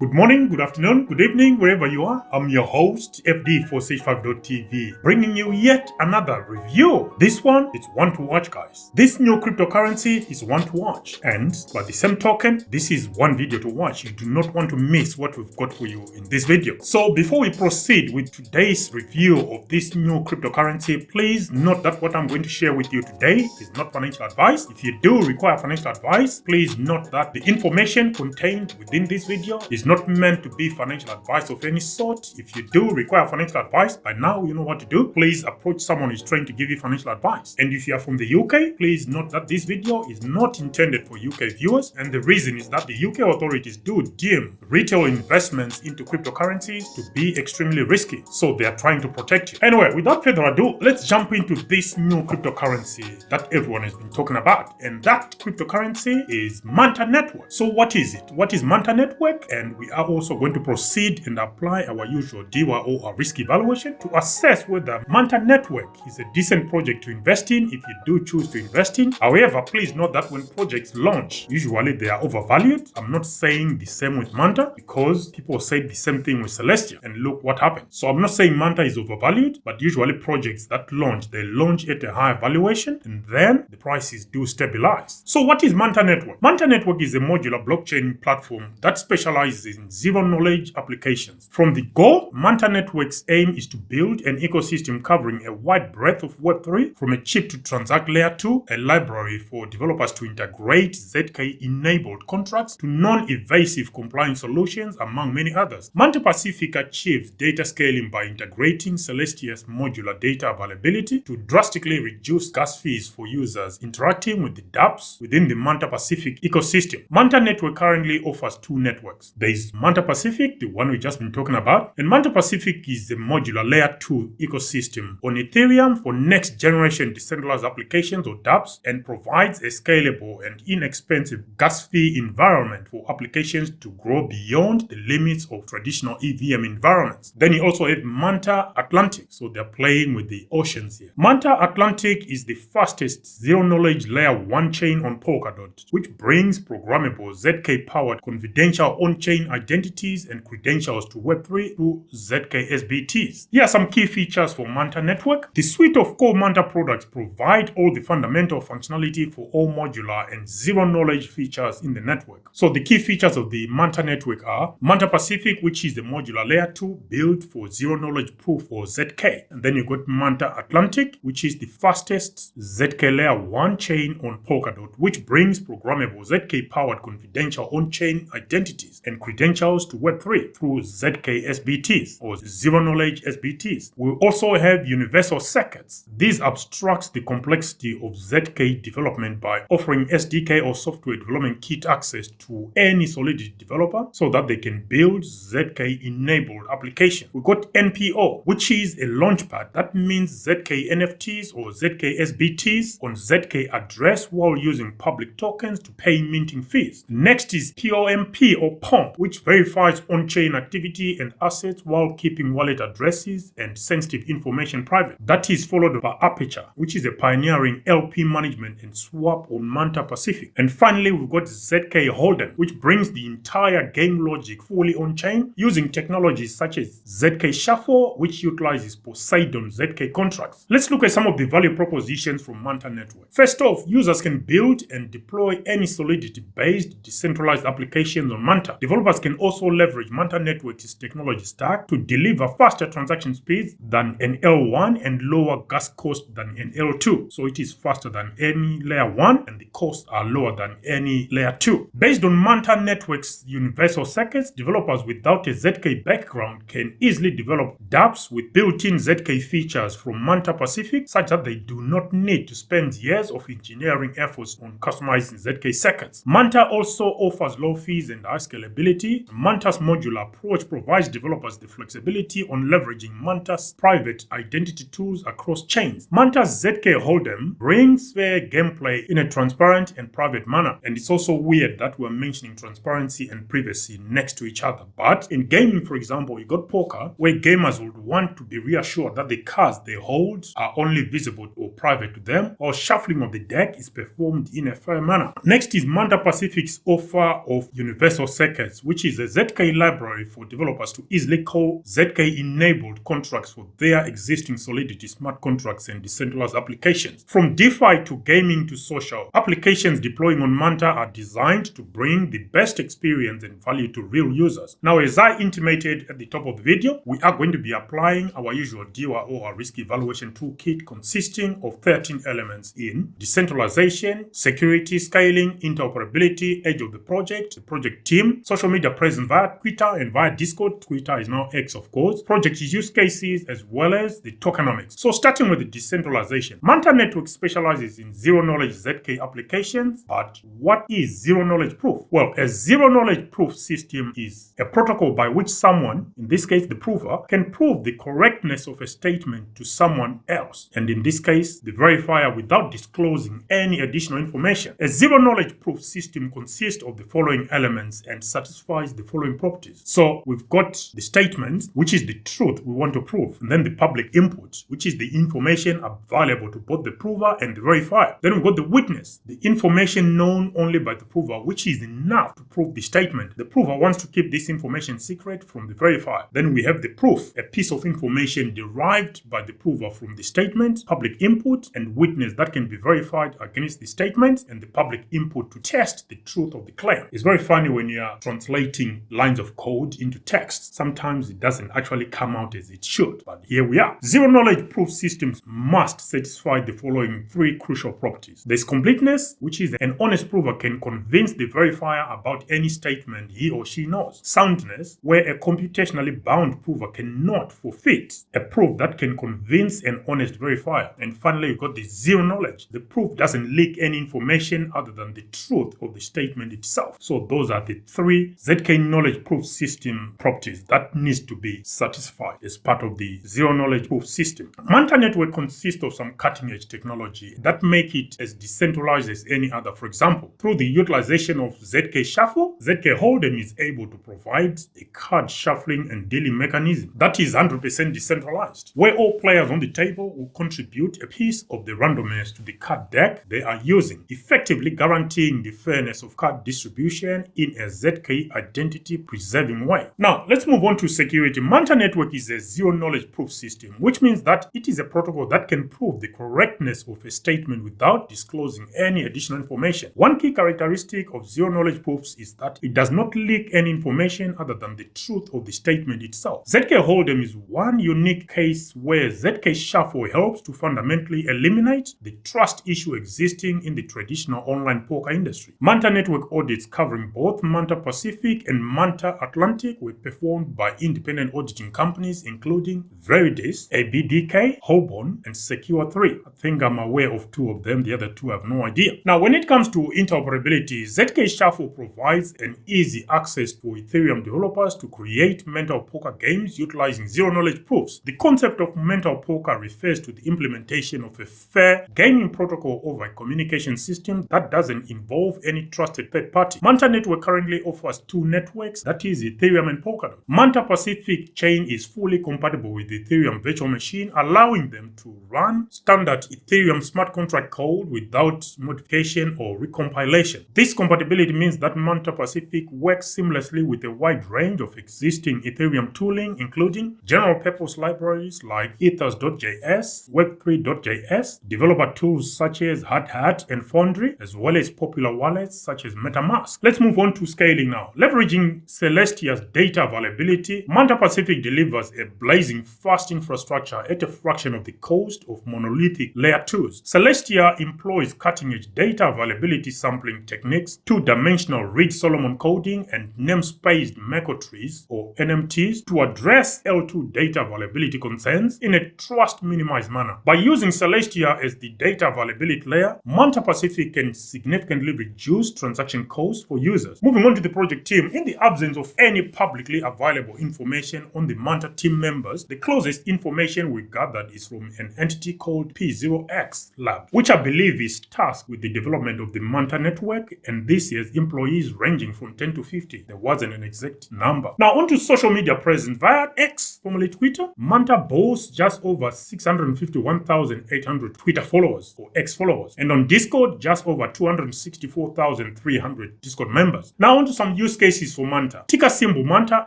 Good morning, good afternoon, good evening, wherever you are. I'm your host, FD for Sage5.tv, bringing you yet another review. This one, it's one to watch, guys. This new cryptocurrency is one to watch. And by the same token, this is one video to watch. You do not want to miss what we've got for you in this video. So before we proceed with today's review of this new cryptocurrency, please note that what I'm going to share with you today is not financial advice. If you do require financial advice, please note that the information contained within this video is not meant to be financial advice of any sort. If you do require financial advice, by now you know what to do. Please approach someone who's trying to give you financial advice. And if you are from the UK, please note that this video is not intended for UK viewers. And the reason is that the UK authorities do deem retail investments into cryptocurrencies to be extremely risky. So they are trying to protect you. Anyway, without further ado, let's jump into this new cryptocurrency that everyone has been talking about. And that cryptocurrency is MantaNetwork. So what is it? What is MantaNetwork? And we are also going to proceed and apply our usual DIWA or our risk evaluation to assess whether MantaNetwork is a decent project to invest in if you do choose to invest in. However, please note that when projects launch, usually they are overvalued. I'm not saying the same with Manta because people said the same thing with Celestia and look what happened. So I'm not saying Manta is overvalued, but usually projects that launch, they launch at a higher valuation and then the prices do stabilize. So what is MantaNetwork? MantaNetwork is a modular blockchain platform that specializes in zero-knowledge applications. From the go, MantaNetwork's aim is to build an ecosystem covering a wide breadth of Web3, from a chip-to-transact layer 2, a library for developers to integrate ZK-enabled contracts, to non-evasive compliance solutions, among many others. Manta Pacific achieves data scaling by integrating Celestia's modular data availability to drastically reduce gas fees for users interacting with the dApps within the Manta Pacific ecosystem. MantaNetwork currently offers two networks. There is Manta Pacific, the one we've just been talking about, and Manta Pacific is the modular layer 2 ecosystem on Ethereum for next generation decentralized applications or dApps, and provides a scalable and inexpensive gas fee environment for applications to grow beyond the limits of traditional EVM environments. Then you also have Manta Atlantic, so they're playing with the oceans here. Manta Atlantic is the fastest zero-knowledge layer 1 chain on Polkadot, which brings programmable ZK-powered confidential on-chain identities and credentials to Web3 through ZK SBTs. Here are some key features for MantaNetwork. The suite of core Manta products provide all the fundamental functionality for all modular and zero-knowledge features in the network. So the key features of the MantaNetwork are Manta Pacific, which is the modular layer 2 built for zero-knowledge proof or ZK. And then you got Manta Atlantic, which is the fastest ZK layer 1 chain on Polkadot, which brings programmable ZK-powered confidential on-chain identities and credentials to Web3 through ZK SBTs or zero-knowledge SBTs. We also have universal circuits. This abstracts the complexity of ZK development by offering SDK or software development kit access to any Solidity developer so that they can build ZK-enabled applications. We got NPO, which is a launchpad that means ZK NFTs or ZK SBTs on ZK address while using public tokens to pay minting fees. Next is POMP or POMP, which verifies on-chain activity and assets while keeping wallet addresses and sensitive information private. That is followed by Aperture, which is a pioneering LP management and swap on Manta Pacific. And finally, we've got ZK Holden, which brings the entire game logic fully on-chain using technologies such as ZK Shuffle, which utilizes Poseidon ZK contracts. Let's look at some of the value propositions from MantaNetwork. First off, users can build and deploy any Solidity-based decentralized applications on Manta. Developers can also leverage MantaNetwork's technology stack to deliver faster transaction speeds than an L1 and lower gas cost than an L2. So it is faster than any layer 1 and the costs are lower than any layer 2. Based on MantaNetwork's universal circuits, developers without a ZK background can easily develop dApps with built-in ZK features from Manta Pacific, such that they do not need to spend years of engineering efforts on customizing ZK circuits. Manta also offers low fees and high scalability. Manta's modular approach provides developers the flexibility on leveraging Manta's private identity tools across chains. Manta's ZK Hold'em brings fair gameplay in a transparent and private manner. And it's also weird that we're mentioning transparency and privacy next to each other. But in gaming, for example, you got poker, where gamers would want to be reassured that the cards they hold are only visible or private to them, or shuffling of the deck is performed in a fair manner. Next is Manta Pacific's offer of universal circuits, which is a ZK library for developers to easily call ZK-enabled contracts for their existing Solidity smart contracts and decentralized applications. From DeFi to gaming to social, applications deploying on Manta are designed to bring the best experience and value to real users. Now, as I intimated at the top of the video, we are going to be applying our usual DOR or risk evaluation toolkit consisting of 13 elements in decentralization, security, scaling, interoperability, age of the project team, social media presence via Twitter and via Discord. Twitter is now X, of course, project use cases, as well as the tokenomics. So starting with the decentralization, MantaNetwork specializes in zero-knowledge ZK applications. But what is zero-knowledge proof? Well, a zero-knowledge proof system is a protocol by which someone, in this case the prover, can prove the correctness of a statement to someone else, and in this case the verifier, without disclosing any additional information. A zero-knowledge proof system consists of the following elements and satisfies the following properties. So we've got the statement, which is the truth we want to prove, and then the public input, which is the information available to both the prover and the verifier. Then we've got the witness, the information known only by the prover, which is enough to prove the statement. The prover wants to keep this information secret from the verifier. Then we have the proof, a piece of information derived by the prover from the statement, public input, and witness that can be verified against the statement, and the public input to test the truth of the claim. It's very funny when you are translating lines of code into text. Sometimes it doesn't actually come out as it should, but here we are. Zero-knowledge proof systems must satisfy the following three crucial properties. There's completeness, which is an honest prover can convince the verifier about any statement he or she knows. Soundness, where a computationally bound prover cannot forfeit a proof that can convince an honest verifier. And finally, you've got the zero knowledge. The proof doesn't leak any information other than the truth of the statement itself. So those are the three ZK knowledge proof system properties that needs to be satisfied as part of the zero knowledge proof system. MantaNetwork consists of some cutting edge technology that make it as decentralized as any other. For example, through the utilization of ZK Shuffle, ZK Hold'em is able to provide a card shuffling and dealing mechanism that is 100% decentralized, where all players on the table will contribute a piece of the randomness to the card deck they are using, effectively guaranteeing the fairness of card distribution in a ZK identity preserving way. Now, let's move on to security. MantaNetwork is a zero-knowledge proof system, which means that it is a protocol that can prove the correctness of a statement without disclosing any additional information. One key characteristic of zero-knowledge proofs is that it does not leak any information other than the truth of the statement itself. ZK Hold'em is one unique case where ZK Shuffle helps to fundamentally eliminate the trust issue existing in the traditional online poker industry. MantaNetwork audits covering both Manta Pacific and Manta Atlantic were performed by independent auditing companies including Veridis, ABDK, Hobon, and Secure3. I think I'm aware of two of them, the other two I have no idea. Now, when it comes to interoperability, ZK Shuffle provides an easy access for Ethereum developers to create mental poker games utilizing zero-knowledge proofs. The concept of mental poker refers to the implementation of a fair gaming protocol over a communication system that doesn't involve any trusted third party. MantaNetwork currently offers two networks, that is Ethereum and Polkadot. Manta Pacific chain is fully compatible with the Ethereum virtual machine, allowing them to run standard Ethereum smart contract code without modification or recompilation. This compatibility means that Manta Pacific works seamlessly with a wide range of existing Ethereum tooling, including general purpose libraries like ethers.js, web3.js, developer tools such as Hat and Foundry, as well as popular wallets such as MetaMask. Let's move on to scaling now. Leveraging Celestia's data availability, Manta Pacific delivers a blazing fast infrastructure at a fraction of the cost of monolithic layer 2s. Celestia employs cutting-edge data availability sampling techniques, two-dimensional Reed-Solomon coding, and namespaced Merkle trees or NMTs to address L2 data availability concerns in a trust-minimized manner. By using Celestia as the data availability layer, Manta Pacific can significantly reduce transaction costs for users. Moving on to the project team, in the absence of any publicly available information on the Manta team members, the closest information we gathered is from an entity called P0X Lab, which I believe is tasked with the development of the Manta network, and this year's employees ranging from 10 to 50. There wasn't an exact number. Now on to social media presence. Via X, formerly Twitter, Manta boasts just over 651,800 Twitter followers or X followers, and on Discord just over 264,300 Discord members. Now on to some use cases for Manta. Ticker symbol Manta,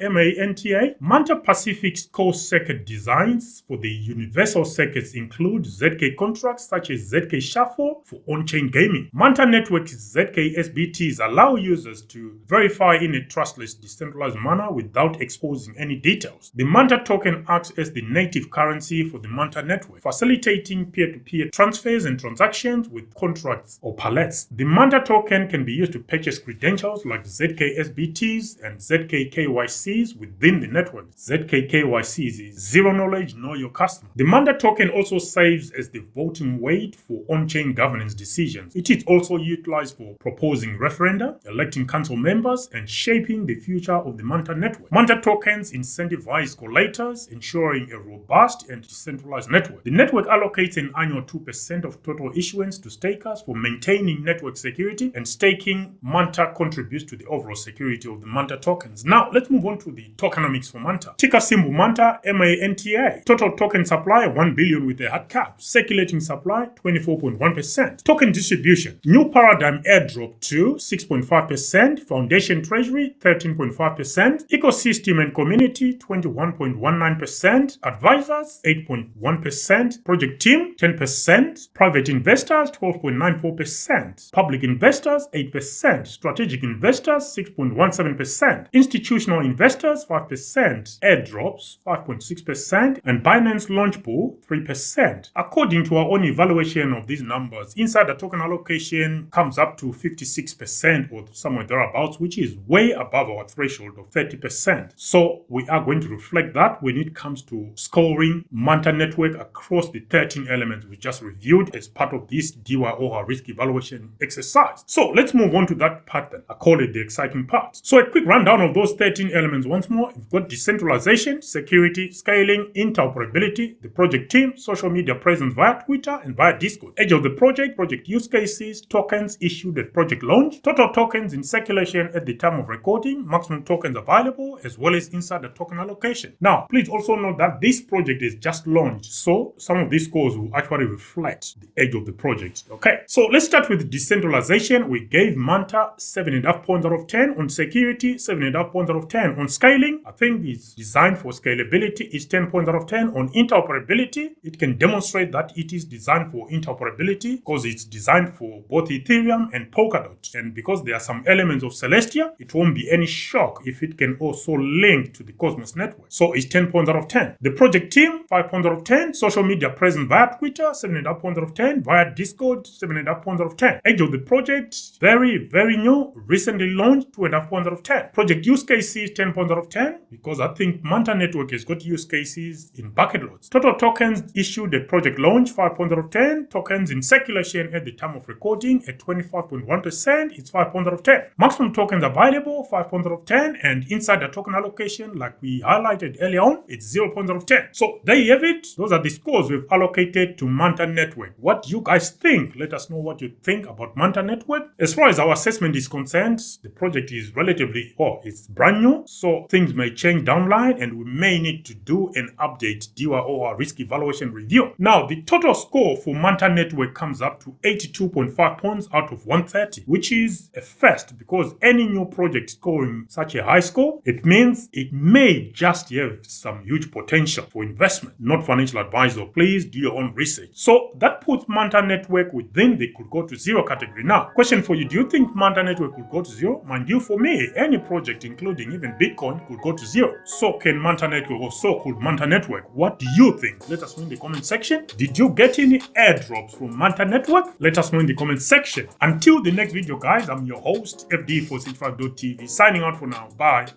MANTA. Manta Pacific's core circuit designs for the universal circuits include ZK contracts such as ZK Shuffle for on-chain gaming. MantaNetwork's ZK SBTs allow users to verify in a trustless, decentralized manner without exposing any details. The Manta token acts as the native currency for the Manta network, facilitating peer-to-peer transfers and transactions with contracts or pallets. The Manta token can be used to purchase credentials like ZK SBTs and ZK KYCs within the network. ZK KYCs is zero knowledge, know your customer. The Manta token also serves as the voting weight for on-chain governance decisions. It is also utilized for proposing referenda, electing council members, and shaping the future of the Manta network. Manta tokens incentivize collaborators, ensuring a robust and decentralized network. The network allocates an annual 2% of total issuance to stakers for maintaining network security, and staking Manta contributes to the overall security of the Manta tokens. Now, let's move on to the tokenomics for Manta. Ticker symbol Manta, MANTA. Total token supply 1 billion with a hard cap. Circulating supply 24.1%. Token distribution. New paradigm airdrop to 6.5%. Foundation treasury 13.5%. Ecosystem and community 21.19%. Advisors 8.1%. Project team 10%. Private investors 12.94%. Public investors 8%. Strategic investors 6.17%. Institutional investors 5%. Airdrops 5.6%. And Binance launch pool 3%. According to our own evaluation of these numbers, inside the token allocation comes up to 56% or somewhere thereabouts, which is way above our threshold of 30%. So we are going to reflect that when it comes to scoring MantaNetwork across the 13 elements we just reviewed as part of this DYOR risk evaluation exercise. So let's move on to that part then. I call it the exciting part. So a quick rundown of those 13 elements once more. We've got decentralization, security, scaling, interoperability, the project team, social media presence via Twitter and via Discord. Age of the project use cases, tokens issued at project launch, total tokens in circulation at the time of recording, maximum tokens available, as well as inside the token allocation. Now, please also note that this project is just launched, so some of these scores will actually reflect the age of the project. Okay, so let's start with decentralization. We gave Manta 7.5 points out of 10 on security, 7.5 points out of 10 on scaling. I think it's designed for scalability. It's 10 points out of 10 on interoperability. It can demonstrate that it is designed for interoperability because it's designed for both Ethereum and Polkadot. And because there are some elements of Celestia, it won't be any shock if it can also link to the Cosmos network. So it's 10 points out of 10. The project team, 5 points out of 10. Social media presence via Twitter, 7.5 points out of 10. Via Discord, 7.5 points out of 10. Age of the project, very new, recently launched, 2.5 points out of 10. Project use cases, 10 points out of 10, because I think MantaNetwork has got use cases in bucket loads. Total tokens issued at project launch, 5 points out of 10. Tokens in circulation at the time of recording at 25.1%, it's 5 points out of 10. Maximum tokens available, 5 points out of 10, and inside the token allocation, like we highlighted earlier on, it's 0 points out of 10. So there you have it. Those are the scores we've allocated to MantaNetwork. What do you guys think? Let us know what you think about MantaNetwork. As far as our assessment is concerned, the project is relatively, it's brand new, so things may change downline and we may need to do an update DYOR risk evaluation review. Now, the total score for MantaNetwork comes up to 82.5 points out of 130, which is a first because any new project scoring such a high score, it means it may just have some huge potential for investment. Not financial advisor, please do your own research. So that puts MantaNetwork within the could go to zero category. Now, question for you, do you think MantaNetwork could go to zero? Mind you, for me, any project including even Bitcoin could go to zero. So can MantaNetwork, or so could MantaNetwork. What do you think? Let us know in the comment section. Did you get any airdrops from MantaNetwork? Let us know in the comment section. Until the next video, guys, I'm your host, FD for specialises.tv, signing out for now. Bye.